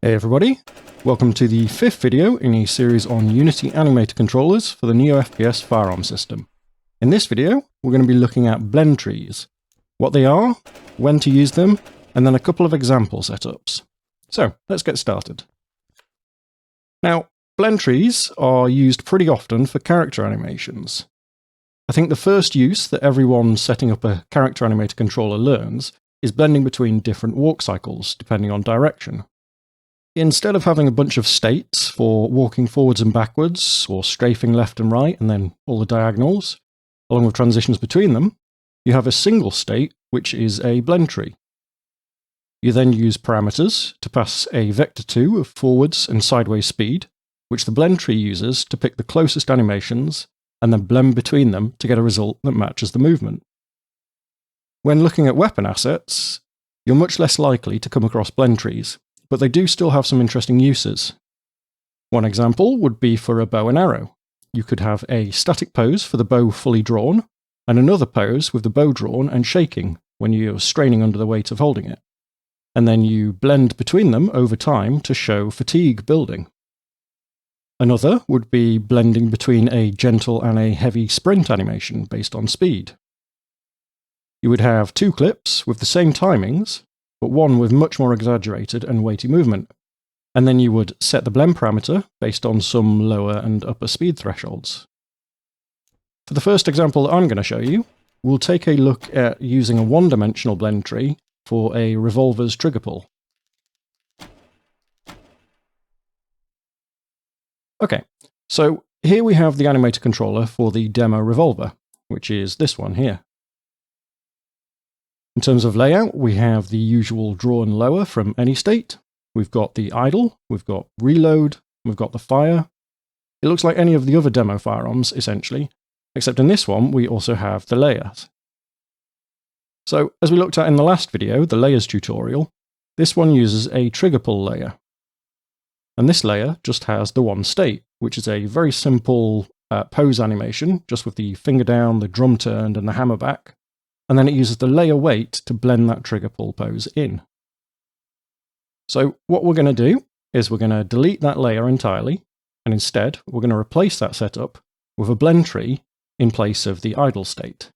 Hey everybody, welcome to the fifth video in a series on Unity Animator controllers for the NeoFPS Firearms system. In this video, we're going to be looking at blend trees, what they are, when to use them, and then a couple of example setups. So, let's get started. Now, blend trees are used pretty often for character animations. I think the first use that everyone setting up a character animator controller learns is blending between different walk cycles, depending on direction. Instead of having a bunch of states for walking forwards and backwards, or strafing left and right, and then all the diagonals, along with transitions between them, you have a single state, which is a blend tree. You then use parameters to pass a vector to of forwards and sideways speed, which the blend tree uses to pick the closest animations, and then blend between them to get a result that matches the movement. When looking at weapon assets, you're much less likely to come across blend trees, but they do still have some interesting uses. One example would be for a bow and arrow. You could have a static pose for the bow fully drawn, and another pose with the bow drawn and shaking when you're straining under the weight of holding it. And then you blend between them over time to show fatigue building. Another would be blending between a gentle and a heavy sprint animation based on speed. You would have two clips with the same timings, but one with much more exaggerated and weighty movement. And then you would set the blend parameter based on some lower and upper speed thresholds. For the first example that I'm going to show you, we'll take a look at using a one-dimensional blend tree for a revolver's trigger pull. Okay, so here we have the animator controller for the demo revolver, which is this one here. In terms of layout, we have the usual draw and lower from any state. We've got the idle, we've got reload, we've got the fire. It looks like any of the other demo firearms, essentially, except in this one we also have the layers. So, as we looked at in the last video, the layers tutorial, this one uses a trigger pull layer. And this layer just has the one state, which is a very simple pose animation, just with the finger down, the drum turned, and the hammer back. And then it uses the layer weight to blend that trigger pull pose in. So what we're going to do is we're going to delete that layer entirely, and instead we're going to replace that setup with a blend tree in place of the idle state.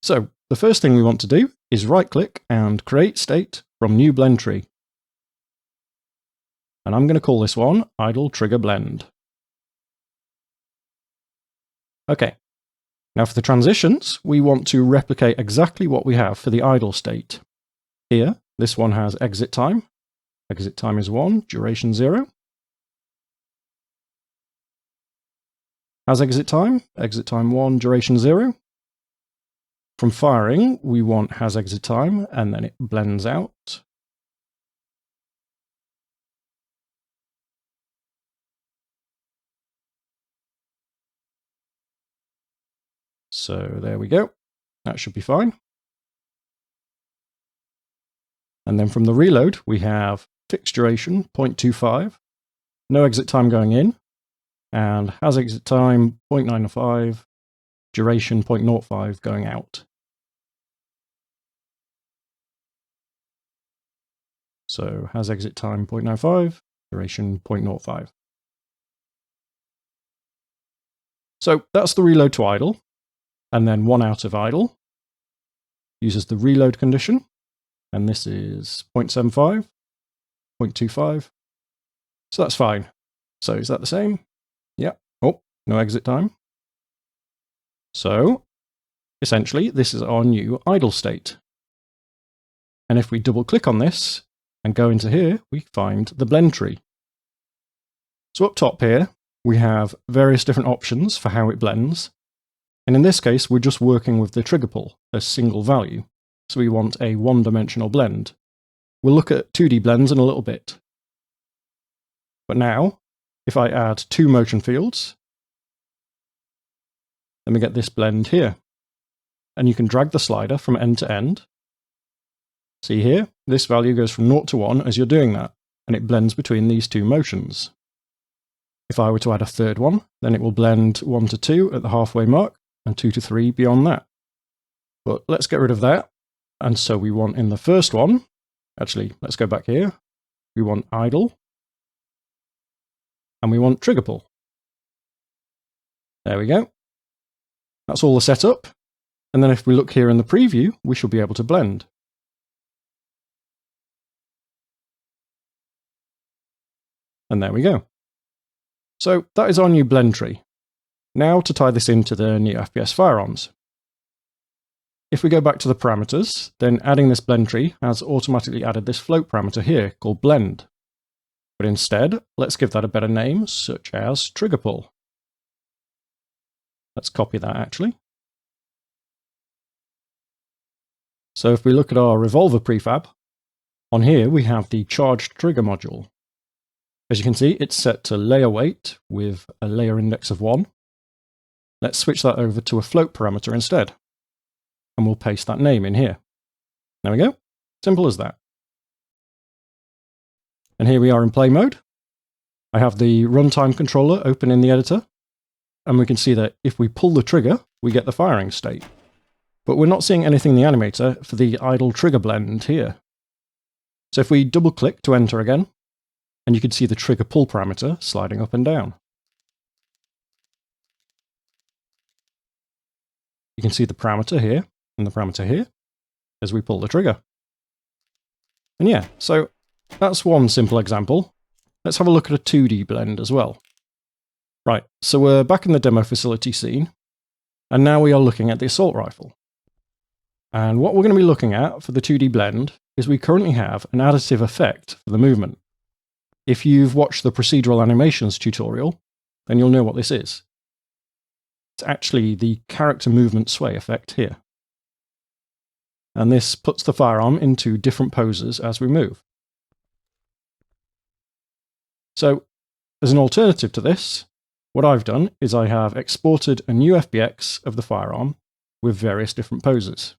So the first thing we want to do is right-click and create state from new blend tree. And I'm going to call this one idle trigger blend. Okay. Now for the transitions, we want to replicate exactly what we have for the idle state. Here, this one has exit time. Exit time is 1, duration 0. Has exit time 1, duration 0. From firing, we want has exit time, and then it blends out. So there we go. That should be fine. And then from the reload, we have fixed duration 0.25, no exit time going in, and has exit time 0.95, duration 0.05 going out. So has exit time 0.95, duration 0.05. So that's the reload to idle. And then one out of idle uses the reload condition, and this is 0.75, 0.25, so that's fine. So is that the same? Yeah. Oh, no exit time. So essentially this is our new idle state. And if we double click on this and go into here, we find the blend tree. So up top here, we have various different options for how it blends. And in this case, we're just working with the trigger pull, a single value. So we want a one-dimensional blend. We'll look at 2D blends in a little bit. But now, if I add two motion fields, then we get this blend here. And you can drag the slider from end to end. See here, this value goes from 0 to 1 as you're doing that, and it blends between these two motions. If I were to add a third one, then it will blend 1 to 2 at the halfway mark, and 2 to 3 beyond that. But let's get rid of that. And so we want in the first one Actually, let's go back here. We want idle. And we want trigger pull. There we go. That's all the setup. And then if we look here in the preview, we should be able to blend. And there we go. So that is our new blend tree. Now to tie this into the NeoFPS Firearms. If we go back to the parameters, then adding this blend tree has automatically added this float parameter here called blend. But instead, let's give that a better name, such as trigger pull. Let's copy that actually. So if we look at our revolver prefab, on here we have the charged trigger module. As you can see, it's set to layer weight with a layer index of 1. Let's switch that over to a float parameter instead. And we'll paste that name in here. There we go. Simple as that. And here we are in play mode. I have the runtime controller open in the editor. And we can see that if we pull the trigger, we get the firing state. But we're not seeing anything in the animator for the idle trigger blend here. So if we double click to enter again, and you can see the trigger pull parameter sliding up and down. You can see the parameter here and the parameter here as we pull the trigger. And yeah, so that's one simple example. Let's have a look at a 2D blend as well. Right, so we're back in the demo facility scene, and now we are looking at the assault rifle. And what we're going to be looking at for the 2D blend is we currently have an additive effect for the movement. If you've watched the procedural animations tutorial, then you'll know what this is. It's actually the character movement sway effect here. And this puts the firearm into different poses as we move. So, as an alternative to this, what I've done is I have exported a new FBX of the firearm with various different poses.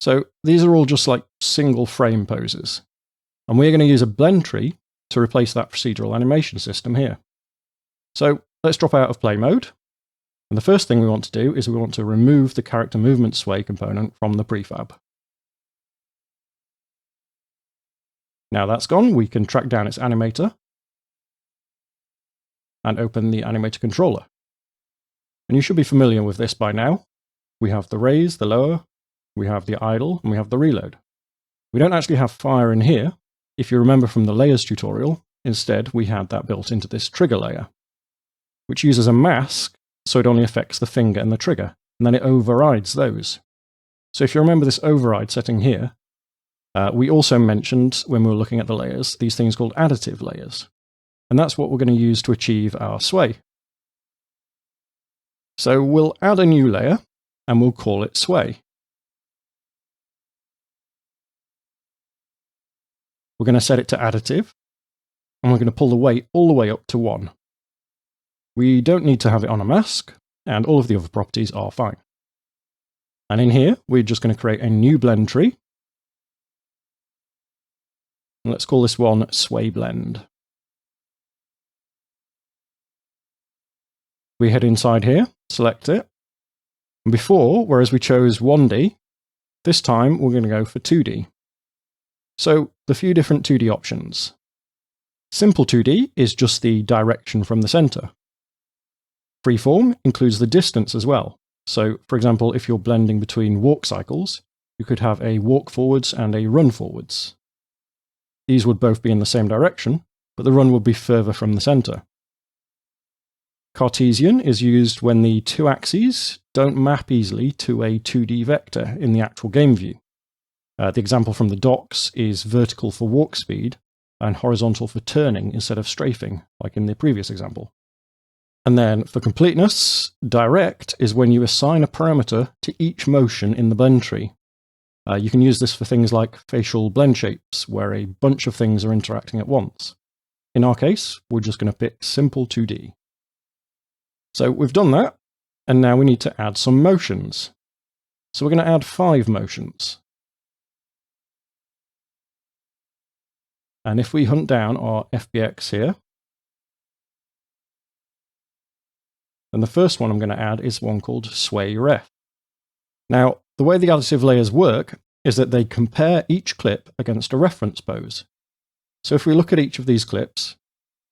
So these are all just like single frame poses. And we're going to use a blend tree to replace that procedural animation system here. So let's drop out of play mode. And the first thing we want to do is we want to remove the character movement sway component from the prefab. Now that's gone, we can track down its animator and open the animator controller. And you should be familiar with this by now. We have the raise, the lower, we have the idle, and we have the reload. We don't actually have fire in here. If you remember from the layers tutorial, instead we had that built into this trigger layer, which uses a mask so it only affects the finger and the trigger, and then it overrides those. So if you remember this override setting here, we also mentioned when we were looking at the layers, these things called additive layers. And that's what we're going to use to achieve our sway. So we'll add a new layer, and we'll call it sway. We're going to set it to additive, and we're going to pull the weight all the way up to 1. We don't need to have it on a mask, and all of the other properties are fine. And in here, we're just going to create a new blend tree. And let's call this one sway blend. We head inside here, select it. And before, whereas we chose 1D, this time we're going to go for 2D. So, the few different 2D options. Simple 2D is just the direction from the center. Freeform includes the distance as well. So, for example, if you're blending between walk cycles, you could have a walk forwards and a run forwards. These would both be in the same direction, but the run would be further from the center. Cartesian is used when the two axes don't map easily to a 2D vector in the actual game view. The example from the docs is vertical for walk speed and horizontal for turning instead of strafing, like in the previous example. And then for completeness, direct is when you assign a parameter to each motion in the blend tree. You can use this for things like facial blend shapes, where a bunch of things are interacting at once. In our case, we're just going to pick simple 2D. So we've done that, and now we need to add some motions. So we're going to add 5 motions. And if we hunt down our FBX here, then the first one I'm going to add is one called sway ref. Now, the way the additive layers work is that they compare each clip against a reference pose. So if we look at each of these clips,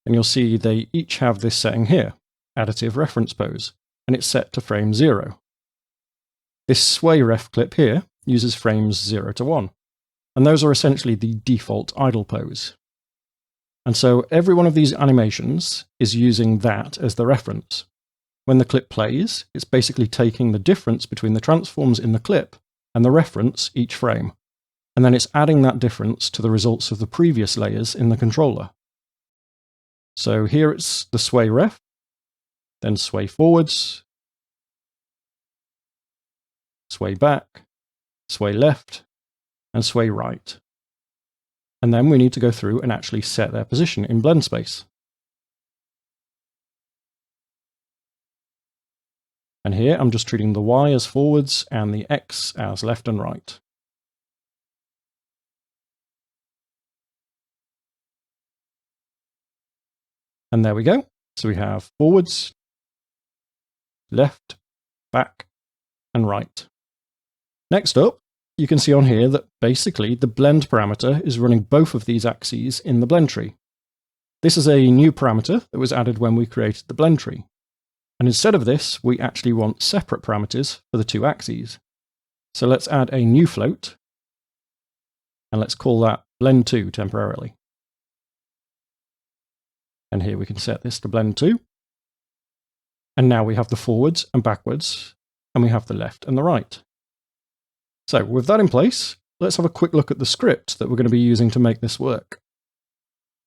then you'll see they each have this setting here, additive reference pose, and it's set to frame 0. This sway ref clip here uses frames 0 to 1, and those are essentially the default idle pose. And so every one of these animations is using that as the reference. When the clip plays, it's basically taking the difference between the transforms in the clip and the reference each frame, and then it's adding that difference to the results of the previous layers in the controller. So here it's the sway ref, then sway forwards, sway back, sway left, and sway right. And then we need to go through and actually set their position in blend space. And here I'm just treating the Y as forwards and the X as left and right. And there we go. So we have forwards, left, back, and right. Next up, you can see on here that basically the blend parameter is running both of these axes in the blend tree. This is a new parameter that was added when we created the blend tree. And instead of this, we actually want separate parameters for the two axes. So let's add a new float, and let's call that blend2 temporarily. And here we can set this to blend2. And now we have the forwards and backwards, and we have the left and the right. So with that in place, let's have a quick look at the script that we're going to be using to make this work.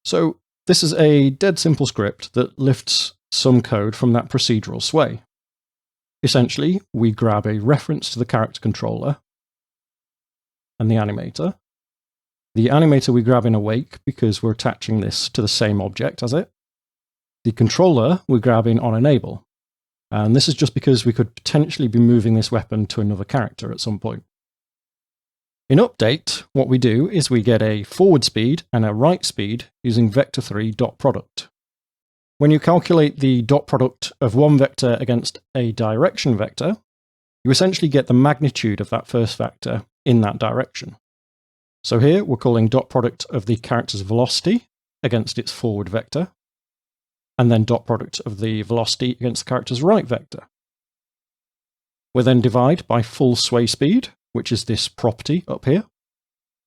So this is a dead simple script that lifts some code from that procedural sway. Essentially, we grab a reference to the character controller and the animator. The animator we grab in awake because we're attaching this to the same object as it. The controller we grab in on enable. And this is just because we could potentially be moving this weapon to another character at some point. In update, what we do is we get a forward speed and a right speed using vector3 dot product. When you calculate the dot product of one vector against a direction vector, you essentially get the magnitude of that first vector in that direction. So here we're calling dot product of the character's velocity against its forward vector, and then dot product of the velocity against the character's right vector. We'll then divide by full sway speed, which is this property up here.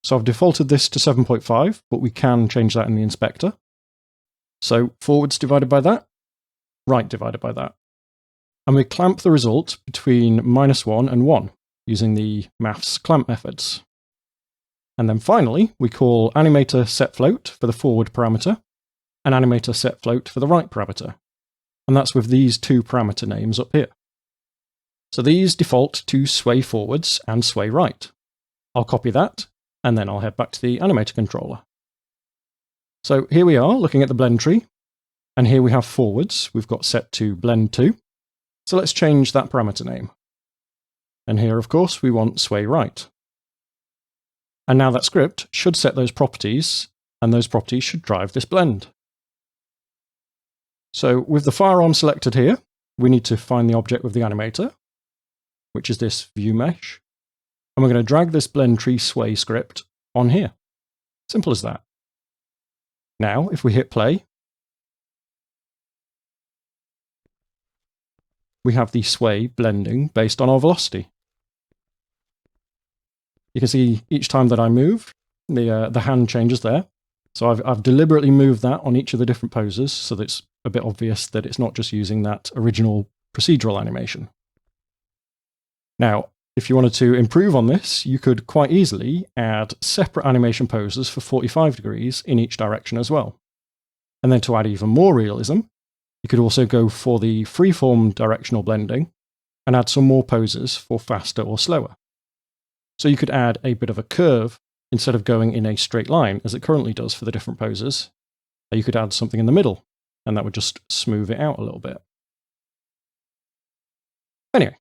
So I've defaulted this to 7.5, but we can change that in the inspector. So forwards divided by that, right divided by that. And we clamp the result between -1 and 1 using the maths clamp methods. And then finally, we call Animator setFloat for the forward parameter and Animator setFloat for the right parameter. And that's with these two parameter names up here. So these default to sway forwards and sway right. I'll copy that, and then I'll head back to the Animator controller. So here we are looking at the blend tree, and here we have forwards. We've got set to blend2. So let's change that parameter name. And here, of course, we want sway right. And now that script should set those properties, and those properties should drive this blend. So with the firearm selected here, we need to find the object with the animator, which is this view mesh. And we're going to drag this blend tree sway script on here. Simple as that. Now, if we hit play, we have the sway blending based on our velocity. You can see each time that I move, the hand changes there. So I've deliberately moved that on each of the different poses so that it's a bit obvious that it's not just using that original procedural animation. Now, if you wanted to improve on this, you could quite easily add separate animation poses for 45 degrees in each direction as well. And then to add even more realism, you could also go for the freeform directional blending and add some more poses for faster or slower. So you could add a bit of a curve instead of going in a straight line as it currently does for the different poses. You could add something in the middle, and that would just smooth it out a little bit. Anyway,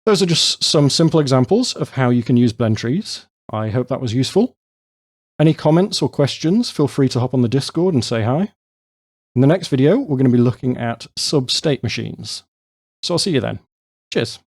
those are just some simple examples of how you can use blend trees. I hope that was useful. Any comments or questions, feel free to hop on the Discord and say hi. In the next video, we're going to be looking at sub-state machines. So I'll see you then. Cheers.